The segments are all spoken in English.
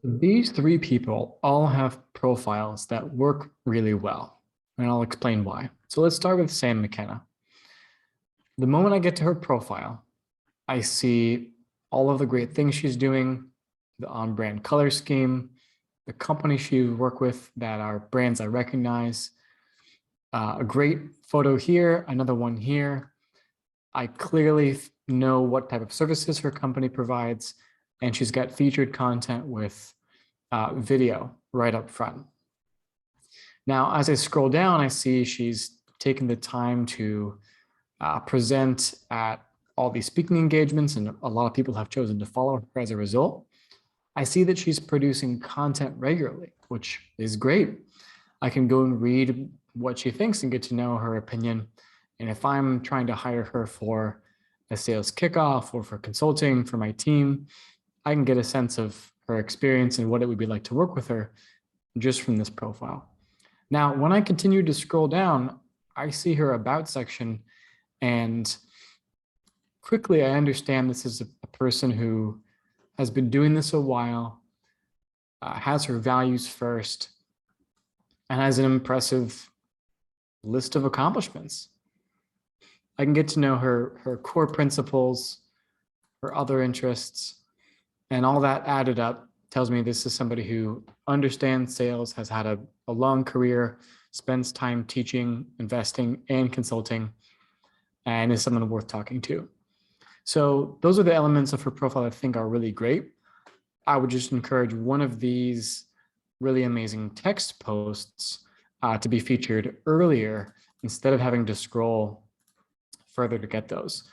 These three people all have profiles that work really well, and I'll explain why. So let's start with Sam McKenna. The moment I get to her profile, I see all of the great things she's doing, the on-brand color scheme, the company she work with that are brands I recognize, a great photo here, another one here. I clearly know what type of services her company provides, and she's got featured content with video right up front. Now, as I scroll down, I see she's taken the time to present at all these speaking engagements, and a lot of people have chosen to follow her as a result. I see that she's producing content regularly, which is great. I can go and read what she thinks and get to know her opinion. And if I'm trying to hire her for a sales kickoff or for consulting for my team, I can get a sense of her experience and what it would be like to work with her just from this profile. Now, when I continue to scroll down, I see her about section, and quickly I understand this is a person who has been doing this a while, has her values first, and has an impressive list of accomplishments. I can get to know her core principles, her other interests, and all that added up tells me this is somebody who understands sales, has had a long career, spends time teaching, investing, and consulting, and is someone worth talking to. So those are the elements of her profile I think are really great. I would just encourage one of these really amazing text posts to be featured earlier instead of having to scroll further to get those,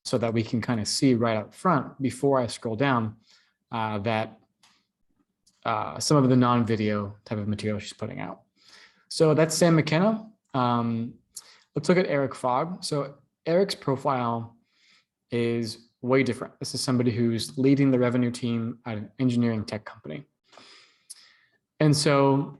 so that we can kind of see right up front before I scroll down that some of the non-video type of material she's putting out. So that's Sam McKenna. Let's look at Eric Fogg. So Eric's profile is way different. This is somebody who's leading the revenue team at an engineering tech company. And so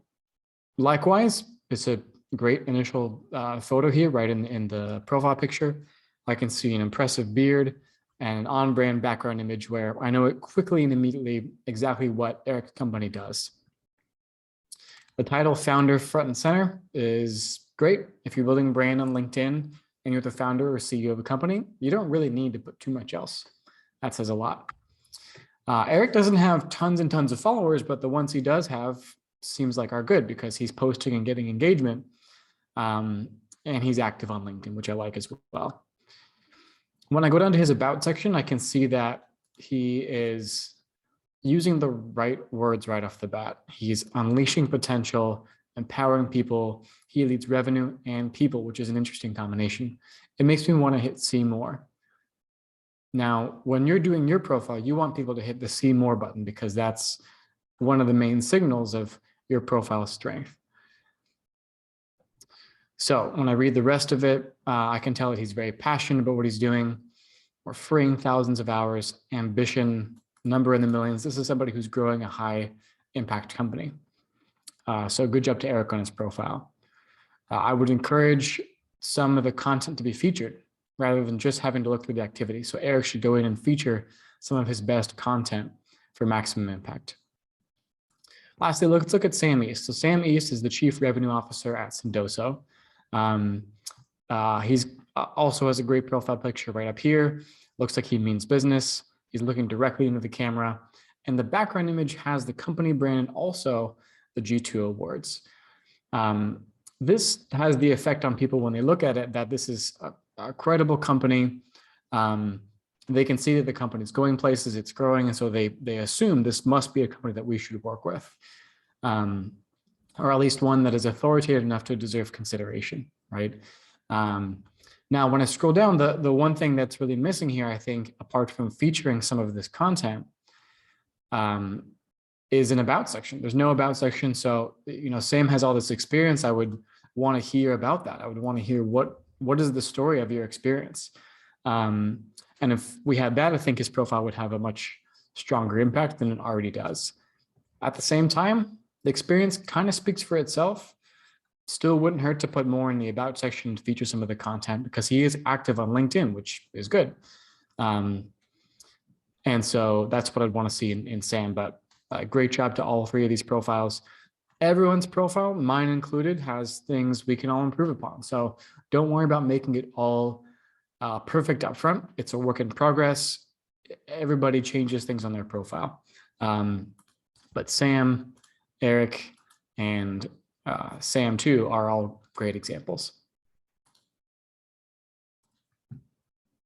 likewise, it's a great initial photo here, right in the profile picture. I can see an impressive beard and an on-brand background image where I know it quickly and immediately exactly what Eric's company does. The title founder front and center is great. If you're building brand on LinkedIn and you're the founder or CEO of a company, you don't really need to put too much else. That says a lot. Eric doesn't have tons and tons of followers, but the ones he does have seems like are good because he's posting and getting engagement, and he's active on LinkedIn, which I like as well. When I go down to his about section, I can see that he is using the right words right off the bat. He's unleashing potential, empowering people. He leads revenue and people, which is an interesting combination. It makes me want to hit see more. Now, when you're doing your profile, you want people to hit the see more button because that's one of the main signals of your profile strength. So when I read the rest of it, I can tell that he's very passionate about what he's doing. We're freeing thousands of hours, ambition, number in the millions. This is somebody who's growing a high impact company. So good job to Eric on his profile. I would encourage some of the content to be featured rather than just having to look through the activity. So Eric should go in and feature some of his best content for maximum impact. Lastly, let's look at Sam East. So Sam East is the Chief Revenue Officer at Sendoso. He's also has a great profile picture right up here. Looks like he means business. He's looking directly into the camera. And the background image has the company brand and also the G2 awards. This has the effect on people when they look at it that this is a credible company. They can see that the company is going places, it's growing, and so they assume this must be a company that we should work with, or at least one that is authoritative enough to deserve consideration, right? Now, when I scroll down, the one thing that's really missing here, I think, apart from featuring some of this content, is an about section. There's no about section, so Sam has all this experience. I would want to hear about that. I would want to hear what is the story of your experience. And if we had that, I think his profile would have a much stronger impact than it already does. At the same time, the experience kind of speaks for itself. Still wouldn't hurt to put more in the about section to feature some of the content because he is active on LinkedIn, which is good. And so that's what I'd want to see in Sam. But Great job to all three of these profiles. Everyone's profile, mine included, has things we can all improve upon. So don't worry about making it all perfect up front. It's a work in progress. Everybody changes things on their profile. But Sam, Eric, and Sam too are all great examples.